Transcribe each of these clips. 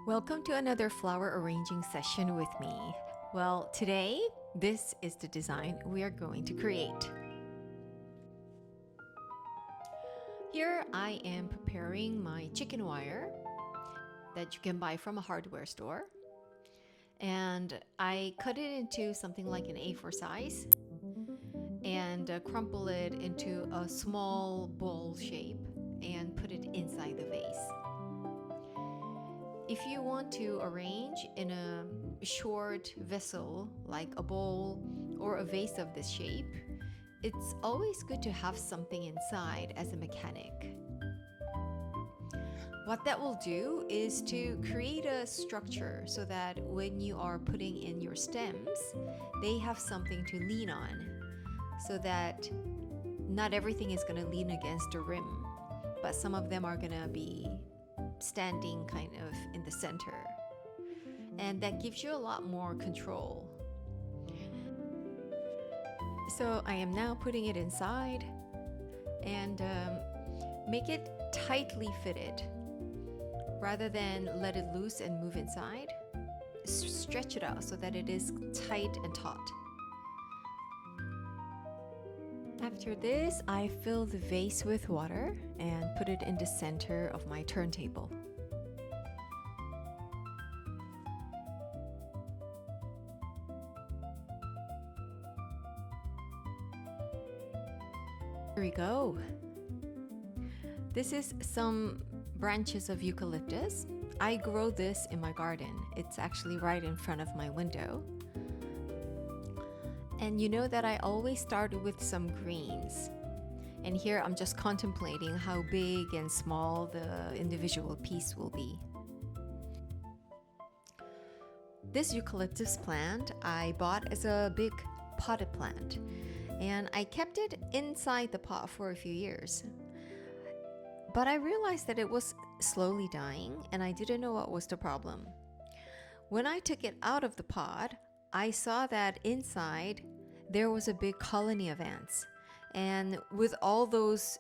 Welcome to another flower arranging session with me. Well, today, this is the design we are going to create. Here I am preparing my chicken wire that you can buy from a hardware store. And I cut it into something like an A4 size and crumple it into a small bowl shape and put it inside the vase. If you want to arrange in a short vessel like a bowl or a vase of this shape, it's always good to have something inside as a mechanic. What that will do is to create a structure so that when you are putting in your stems, they have something to lean on, so that not everything is going to lean against the rim, but some of them are going to be standing kind of in the center, and that gives you a lot more control. So I am now putting it inside and make it tightly fitted rather than let it loose and move inside. Stretch it out so that it is tight and taut. After this, I fill the vase with water and put it in the center of my turntable. Here we go. This is some branches of eucalyptus. I grow this in my garden. It's actually right in front of my window. And you know that I always start with some greens. And here I'm just contemplating how big and small the individual piece will be. This eucalyptus plant I bought as a big potted plant, and I kept it inside the pot for a few years. But I realized that it was slowly dying, and I didn't know what was the problem. When I took it out of the pot, I saw that inside there was a big colony of ants. And with all those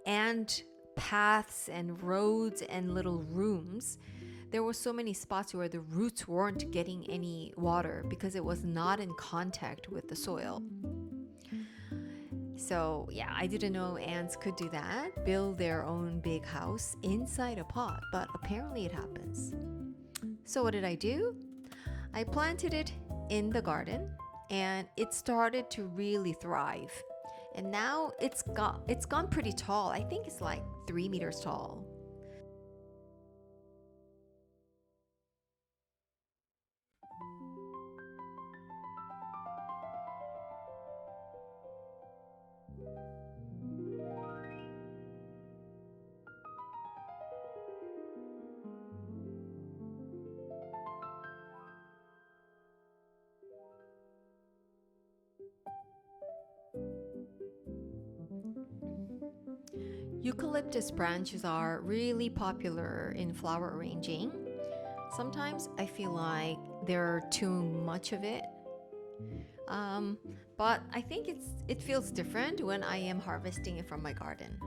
ant paths and roads and little rooms, there were so many spots where the roots weren't getting any water because it was not in contact with the soil. So yeah, I didn't know ants could do that, build their own big house inside a pot, but apparently it happens. So what did I do? I planted it in the garden and it started to really thrive. And now it's gone pretty tall. I think it's like 3 meters tall. Eucalyptus branches are really popular in flower arranging. Sometimes I feel like there's too much of it. But I think it feels different when I am harvesting it from my garden.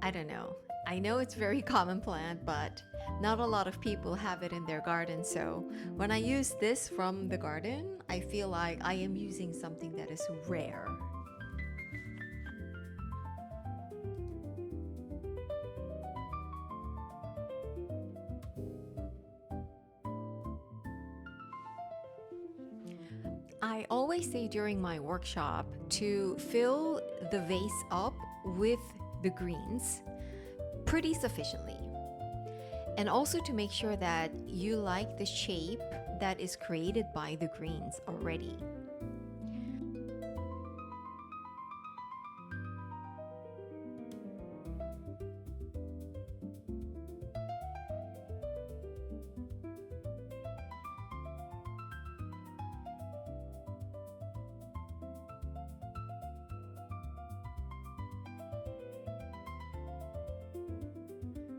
I don't know. I know it's a very common plant, but not a lot of people have it in their garden. So when I use this from the garden, I feel like I am using something that is rare. I always say during my workshop to fill the vase up with the greens pretty sufficiently. And also to make sure that you like the shape that is created by the greens already.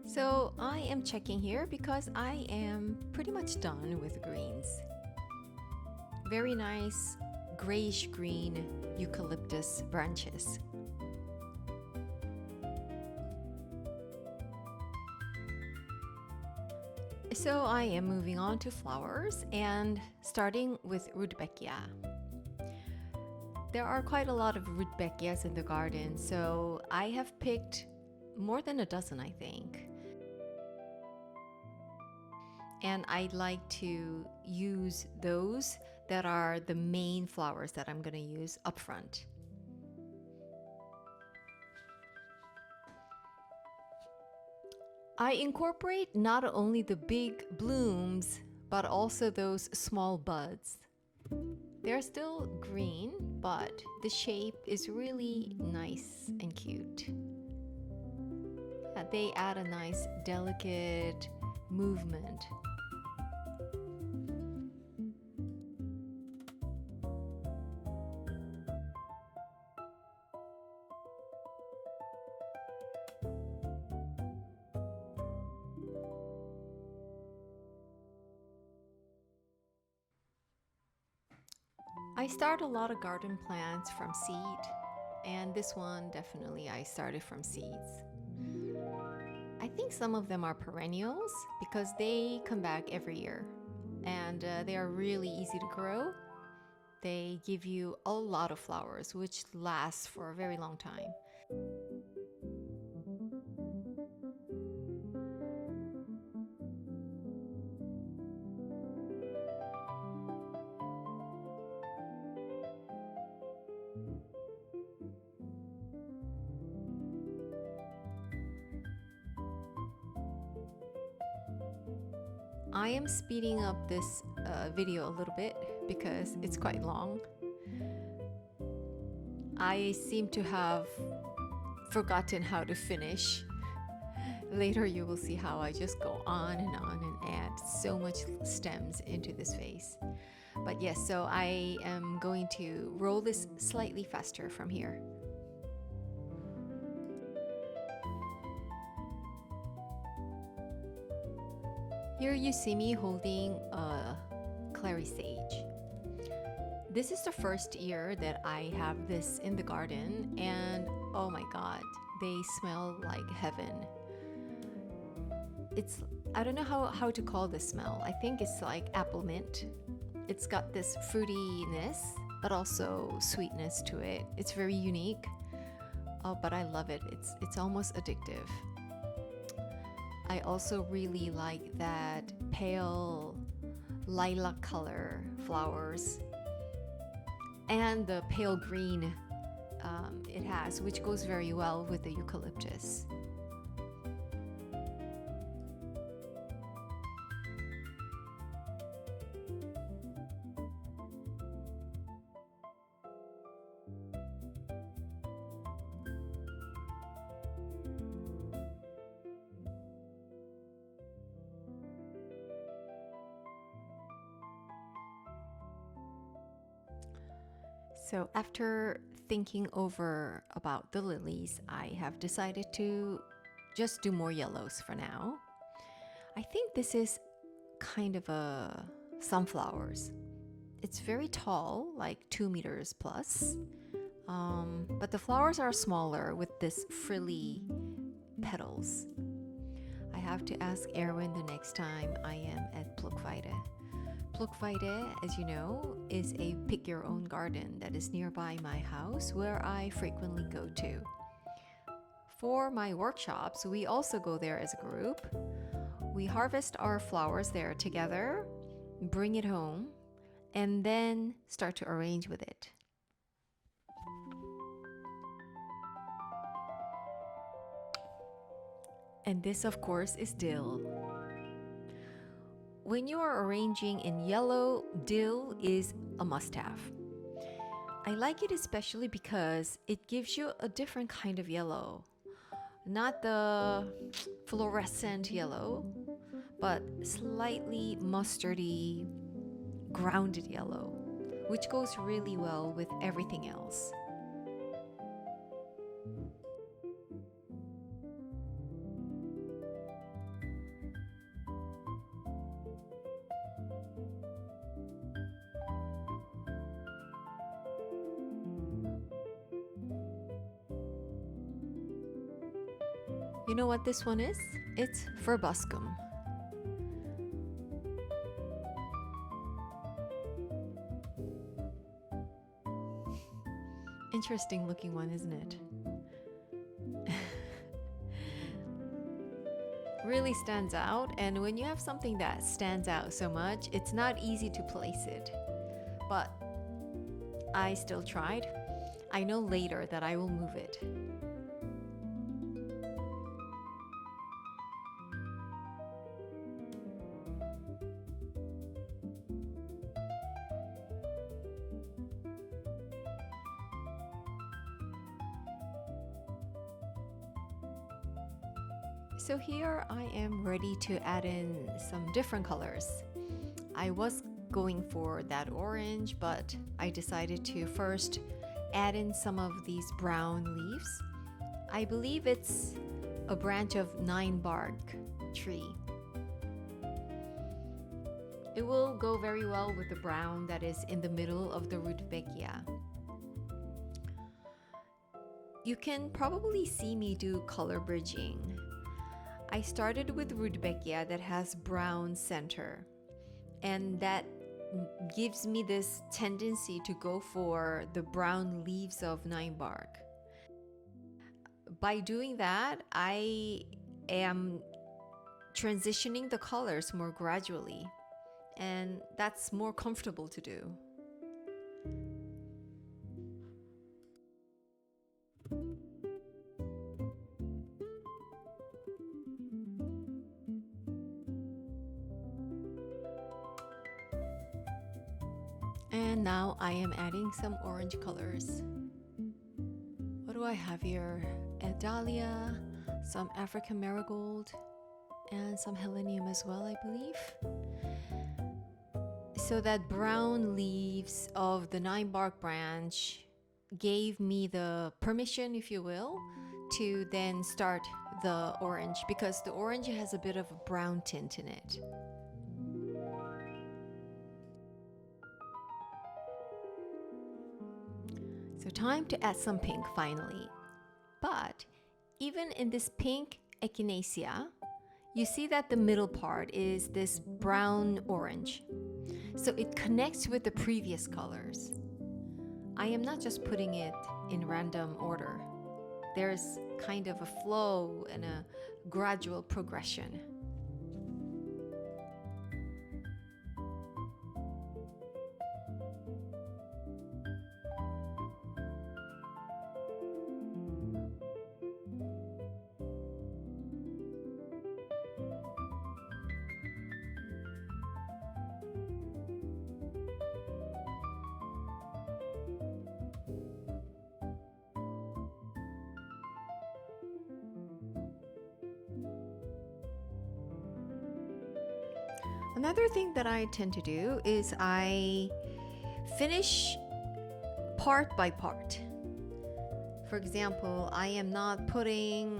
So I am checking here because I am pretty much done with greens. Very nice grayish green eucalyptus branches. So I am moving on to flowers and starting with rudbeckia. There are quite a lot of rudbeckias in the garden, so I have picked more than a dozen, I think. And I'd like to use those that are the main flowers that I'm going to use up front. I incorporate not only the big blooms, but also those small buds. They're still green, but the shape is really nice and cute. They add a nice, delicate movement. I start a lot of garden plants from seed, and this one definitely I started from seeds. I think some of them are perennials because they come back every year, and they are really easy to grow. They give you a lot of flowers, which lasts for a very long time. I am speeding up this video a little bit because it's quite long. I seem to have forgotten how to finish. Later you will see how I just go on and add so much stems into this vase. But yes, so I am going to roll this slightly faster from here. Here you see me holding a clary sage. This is the first year that I have this in the garden, and oh my god, they smell like heaven. I don't know how to call this smell. I think it's like apple mint. It's got this fruitiness, but also sweetness to it. It's very unique. Oh, but I love it. It's almost addictive. I also really like that pale lilac color flowers and the pale green it has, which goes very well with the eucalyptus. So after thinking over about the lilies, I have decided to just do more yellows for now. I think this is kind of a sunflowers. It's very tall, like 2 meters plus, but the flowers are smaller with this frilly petals. I have to ask Erwin the next time I am at Plukweide. Plukweide, as you know, is a pick your own garden that is nearby my house where I frequently go to. For my workshops, we also go there as a group. We harvest our flowers there together, bring it home, and then start to arrange with it. And this, of course, is dill. When you are arranging in yellow, dill is a must-have. I like it especially because it gives you a different kind of yellow. Not the fluorescent yellow, but slightly mustardy, grounded yellow, which goes really well with everything else. You know what this one is? It's Verbuscum. Interesting looking one, isn't it? Really stands out, and when you have something that stands out so much, it's not easy to place it. But I still tried. I know later that I will move it. So here I am ready to add in some different colors. I was going for that orange, but I decided to first add in some of these brown leaves. I believe it's a branch of 9-bark tree. It will go very well with the brown that is in the middle of the rudbeckia. You can probably see me do color bridging. I started with rudbeckia that has brown center, and that gives me this tendency to go for the brown leaves of 9-bark. By doing that, I am transitioning the colors more gradually, and that's more comfortable to do. And now I am adding some orange colors. What do I have here? A dahlia, some African marigold, and some helenium as well, I believe. So that brown leaves of the 9-bark branch gave me the permission, if you will, to then start the orange, because the orange has a bit of a brown tint in it. So time to add some pink finally. But even in this pink echinacea, you see that the middle part is this brown orange. So it connects with the previous colors. I am not just putting it in random order. There's kind of a flow and a gradual progression. Another thing that I tend to do is I finish part by part. For example, I am not putting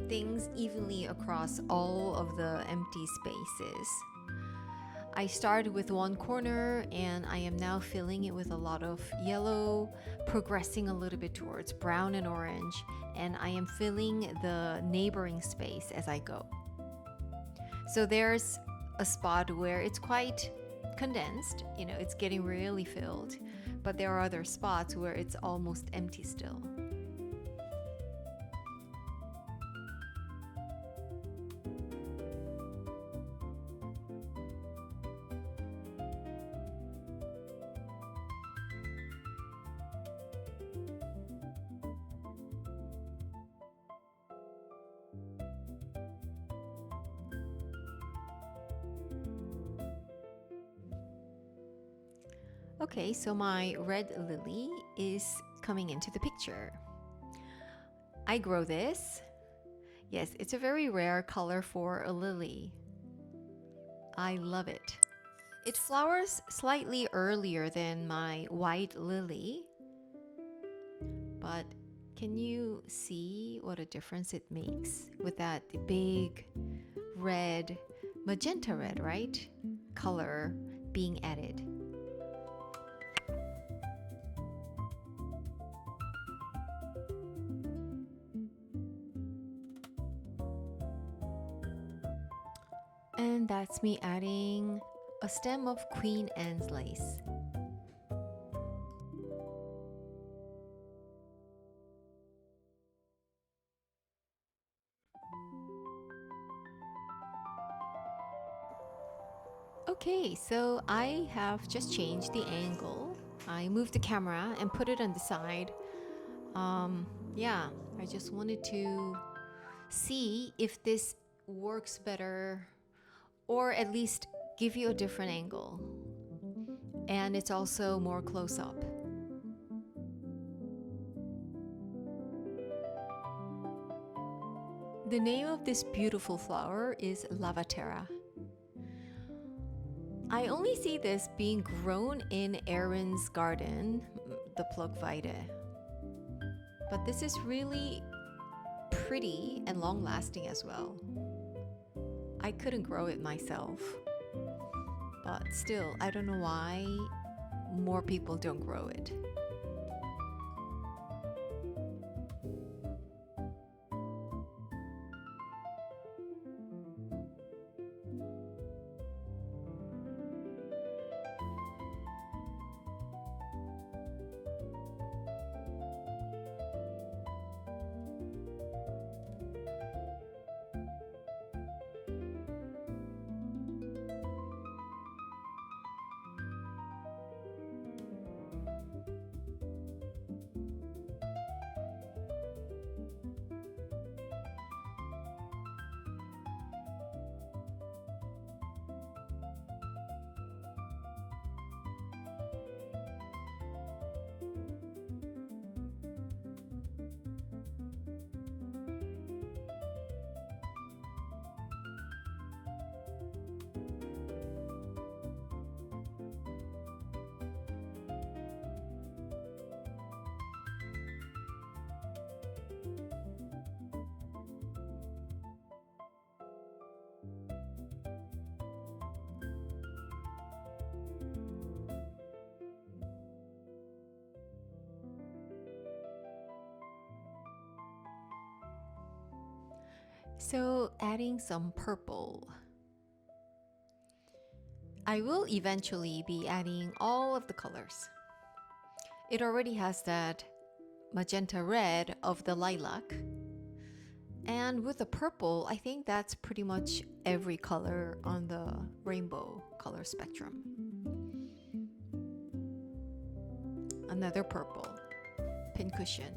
things evenly across all of the empty spaces. I started with one corner and I am now filling it with a lot of yellow, progressing a little bit towards brown and orange, and I am filling the neighboring space as I go. So there's a spot where it's quite condensed, it's getting really filled, but there are other spots where it's almost empty still. Okay, so my red lily is coming into the picture. I grow this. Yes, it's a very rare color for a lily. I love it. It flowers slightly earlier than my white lily, but can you see what a difference it makes with that big red, magenta red, right? Color being added. And that's me adding a stem of Queen Anne's lace. Okay, so I have just changed the angle. I moved the camera and put it on the side. Yeah, I just wanted to see if this works better or at least give you a different angle. And it's also more close up. The name of this beautiful flower is Lavaterra. I only see this being grown in Aaron's garden, the plug vitae. But this is really pretty and long lasting as well. I couldn't grow it myself. But still, I don't know why more people don't grow it. So, adding some purple. I will eventually be adding all of the colors. It already has that magenta red of the lilac. And with the purple, I think that's pretty much every color on the rainbow color spectrum. Another purple, pincushion.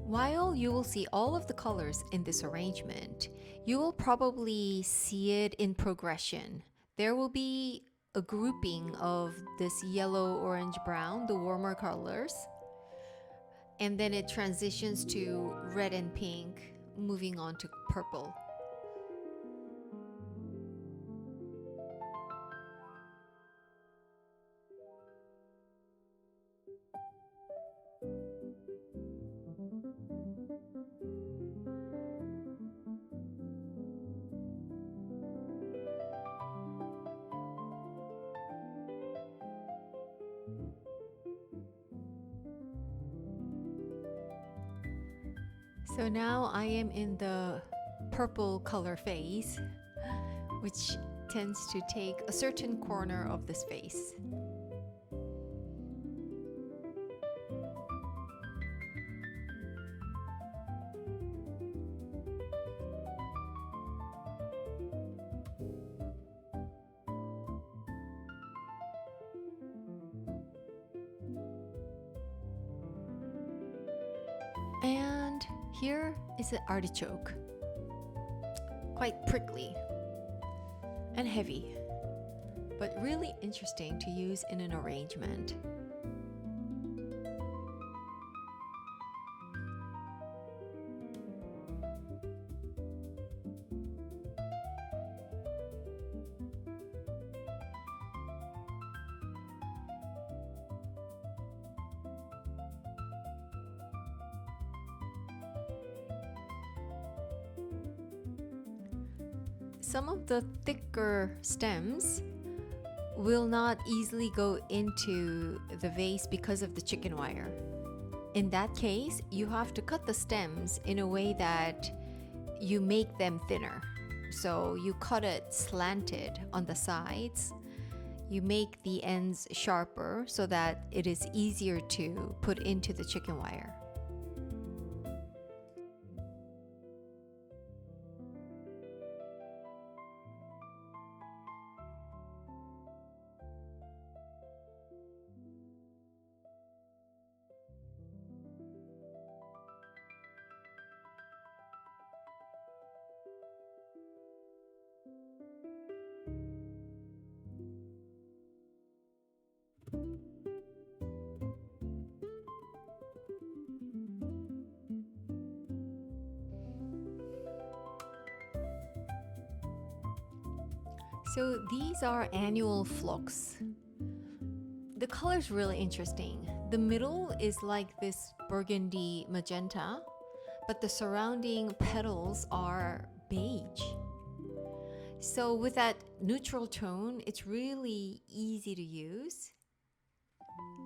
While you will see all of the colors in this arrangement, you will probably see it in progression. There will be a grouping of this yellow, orange, brown, the warmer colors, and then it transitions to red and pink, moving on to purple. So now I am in the purple color phase, which tends to take a certain corner of this face. And here is an artichoke. Quite prickly and heavy, but really interesting to use in an arrangement. Some of the thicker stems will not easily go into the vase because of the chicken wire. In that case, you have to cut the stems in a way that you make them thinner. So you cut it slanted on the sides You make the ends sharper so that it is easier to put into the chicken wire. So these are annual phlox. The color is really interesting. The middle is like this burgundy magenta, but the surrounding petals are beige. So with that neutral tone, it's really easy to use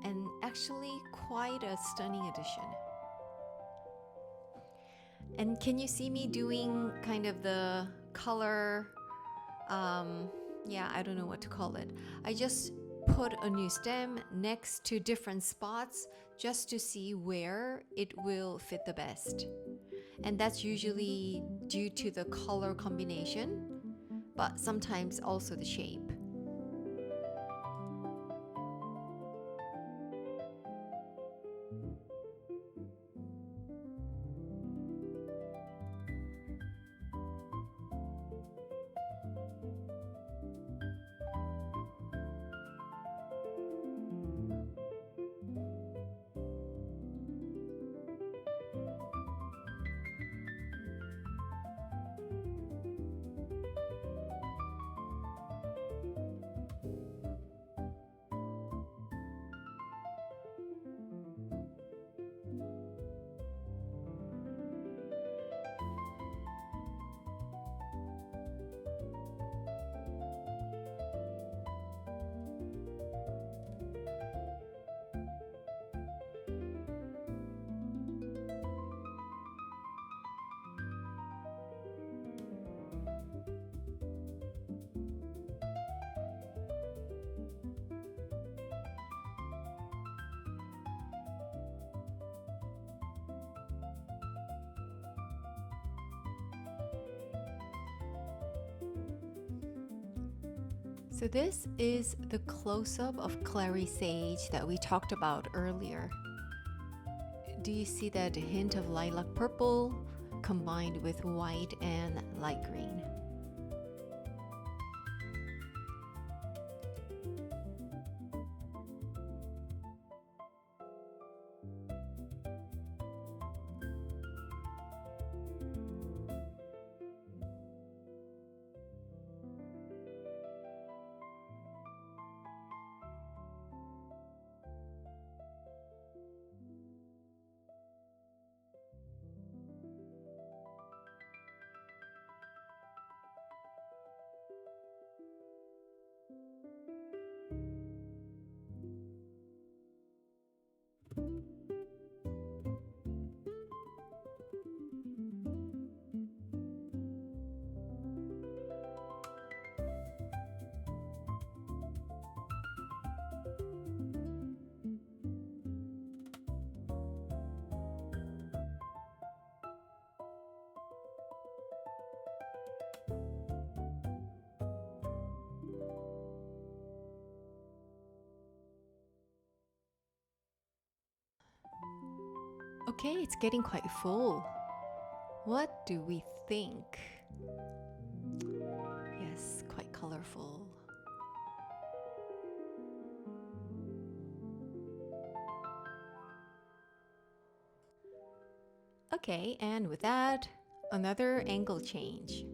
and actually quite a stunning addition. And can you see me doing kind of the color, I don't know what to call it. I just put a new stem next to different spots just to see where it will fit the best. And that's usually due to the color combination, but sometimes also the shape. So this is the close-up of clary sage that we talked about earlier. Do you see that hint of lilac purple combined with white and light green? Okay, it's getting quite full. What do we think? Yes, quite colorful. Okay, and with that, another angle change.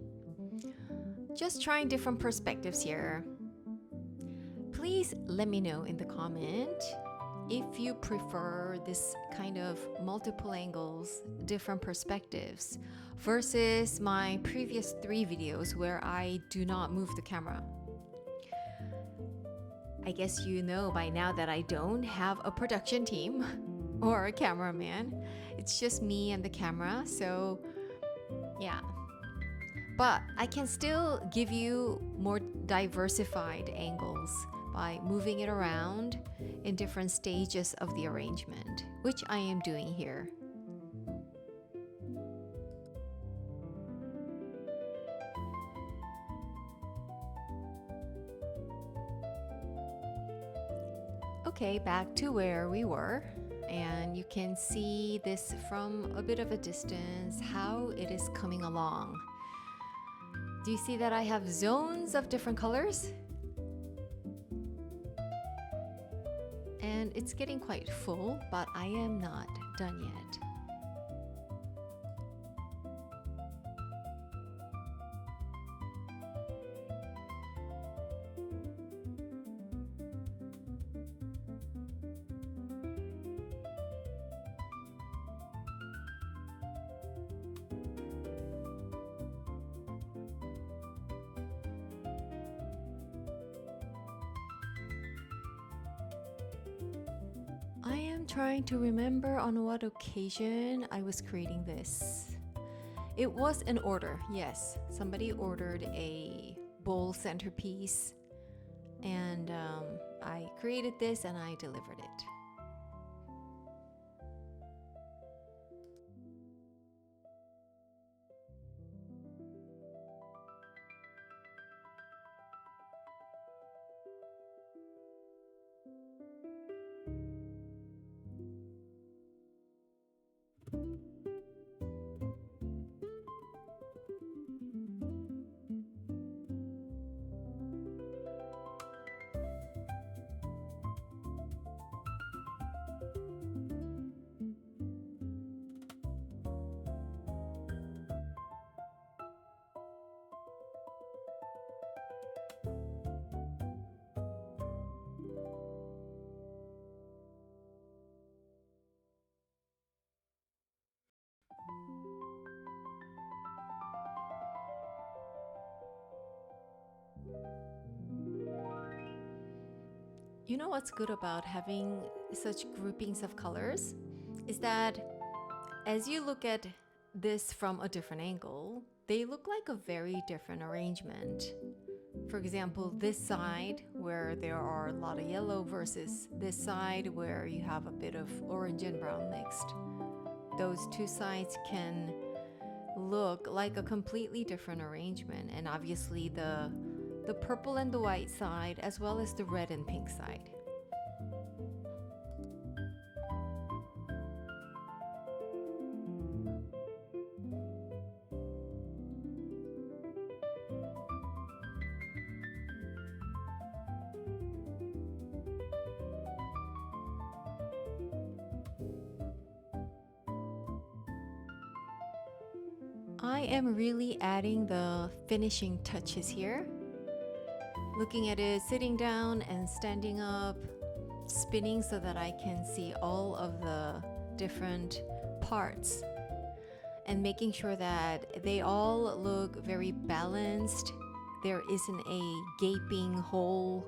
Just trying different perspectives here. Please let me know in the comment if you prefer this kind of multiple angles, different perspectives, versus my previous 3 videos where I do not move the camera. I guess you know by now that I don't have a production team or a cameraman. It's just me and the camera, so yeah. But I can still give you more diversified angles by moving it around in different stages of the arrangement, which I am doing here. Okay, back to where we were, and you can see this from a bit of a distance, how it is coming along. Do you see that I have zones of different colors? And it's getting quite full, but I am not done yet. I am trying to remember on what occasion I was creating this. It was an order, yes. Somebody ordered a bowl centerpiece, and I created this and I delivered it. You know what's good about having such groupings of colors is that as you look at this from a different angle, they look like a very different arrangement. For example, this side where there are a lot of yellow versus this side where you have a bit of orange and brown mixed. Those two sides can look like a completely different arrangement, and obviously the purple and the white side as well as the red and pink side. I am really adding the finishing touches here. Looking at it, sitting down and standing up, spinning so that I can see all of the different parts, and making sure that they all look very balanced. There isn't a gaping hole.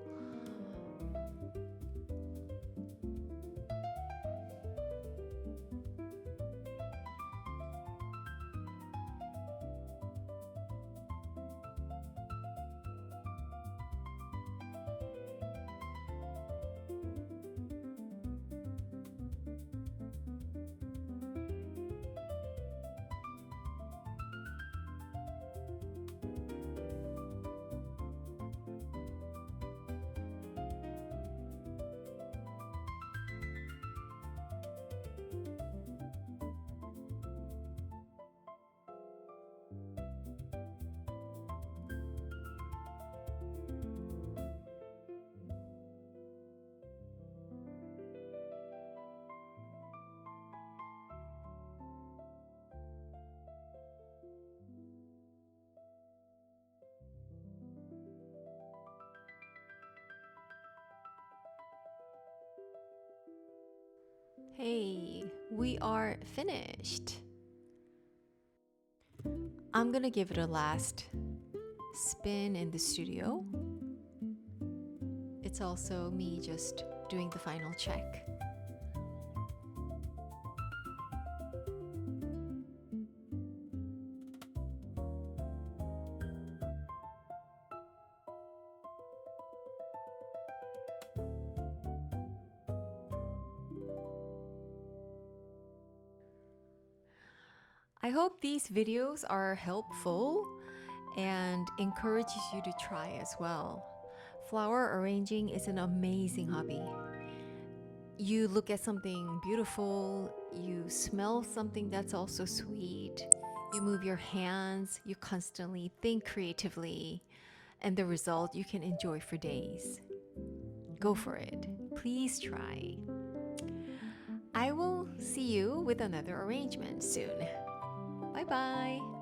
Hey, we are finished. I'm gonna give it a last spin in the studio. It's also me just doing the final check. I hope these videos are helpful and encourages you to try as well. Flower arranging is an amazing hobby. You look at something beautiful, you smell something that's also sweet, you move your hands, you constantly think creatively, and the result you can enjoy for days. Go for it. Please try. I will see you with another arrangement soon. Bye bye.